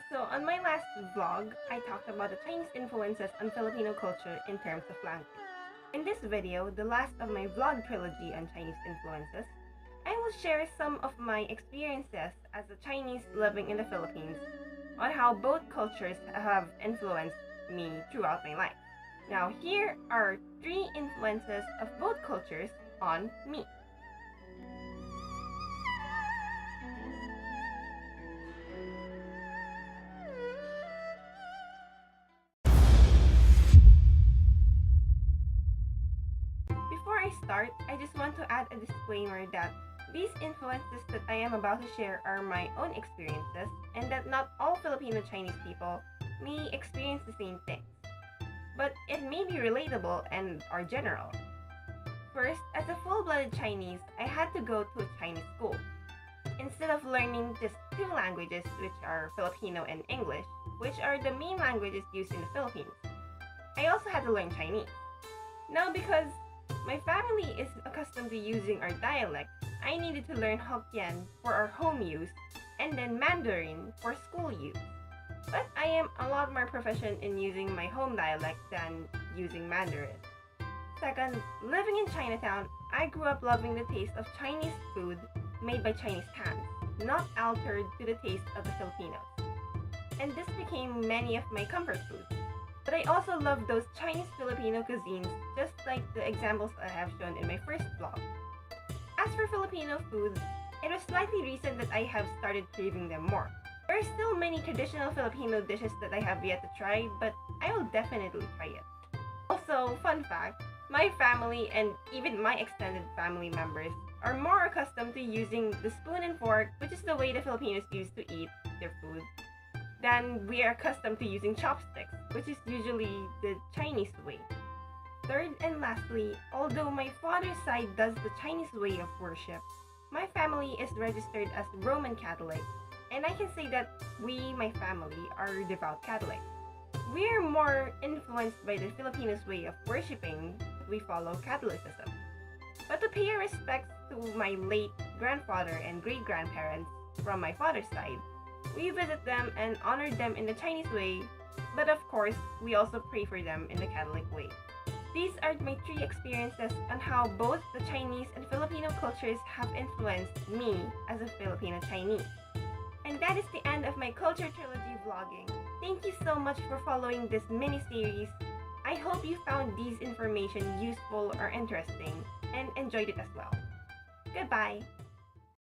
So on my last vlog, I talked about the Chinese influences on Filipino culture in terms of language. In this video, the last of my vlog trilogy on Chinese influences, I will share some of my experiences as a Chinese living in the Philippines on how both cultures have influenced me throughout my life. Now here are 3 influences of both cultures on me. Before I start, I just want to add a disclaimer that these influences that I am about to share are my own experiences and that not all Filipino Chinese people may experience the same things. But it may be relatable and are general. First, as a full-blooded Chinese, I had to go to a Chinese school. Instead of learning just 2 languages, which are Filipino and English, which are the main languages used in the Philippines, I also had to learn Chinese. Now, because my family is accustomed to using our dialect, I needed to learn Hokkien for our home use and then Mandarin for school use. But I am a lot more proficient in using my home dialect than using Mandarin. Second, living in Chinatown, I grew up loving the taste of Chinese food made by Chinese hands, not altered to the taste of the Filipinos. And this became many of my comfort foods. But I also love those Chinese Filipino cuisines, just like the examples I have shown in my first vlog. As for Filipino food, it was slightly recent that I have started craving them more. There are still many traditional Filipino dishes that I have yet to try, but I will definitely try it. Also, fun fact, my family and even my extended family members are more accustomed to using the spoon and fork, which is the way the Filipinos used to eat their food, than we are accustomed to using chopsticks, which is usually the Chinese way. Third and lastly, although my father's side does the Chinese way of worship, my family is registered as Roman Catholic, and I can say that we, my family, are devout Catholics. We are more influenced by the Filipinos' way of worshiping. We follow Catholicism. But to pay respects to my late grandfather and great-grandparents from my father's side, we visit them and honor them in the Chinese way, but of course, we also pray for them in the Catholic way. These are my 3 experiences on how both the Chinese and Filipino cultures have influenced me as a Filipino Chinese. And that is the end of my Culture Trilogy vlogging. Thank you so much for following this mini-series. I hope you found these information useful or interesting and enjoyed it as well. Goodbye!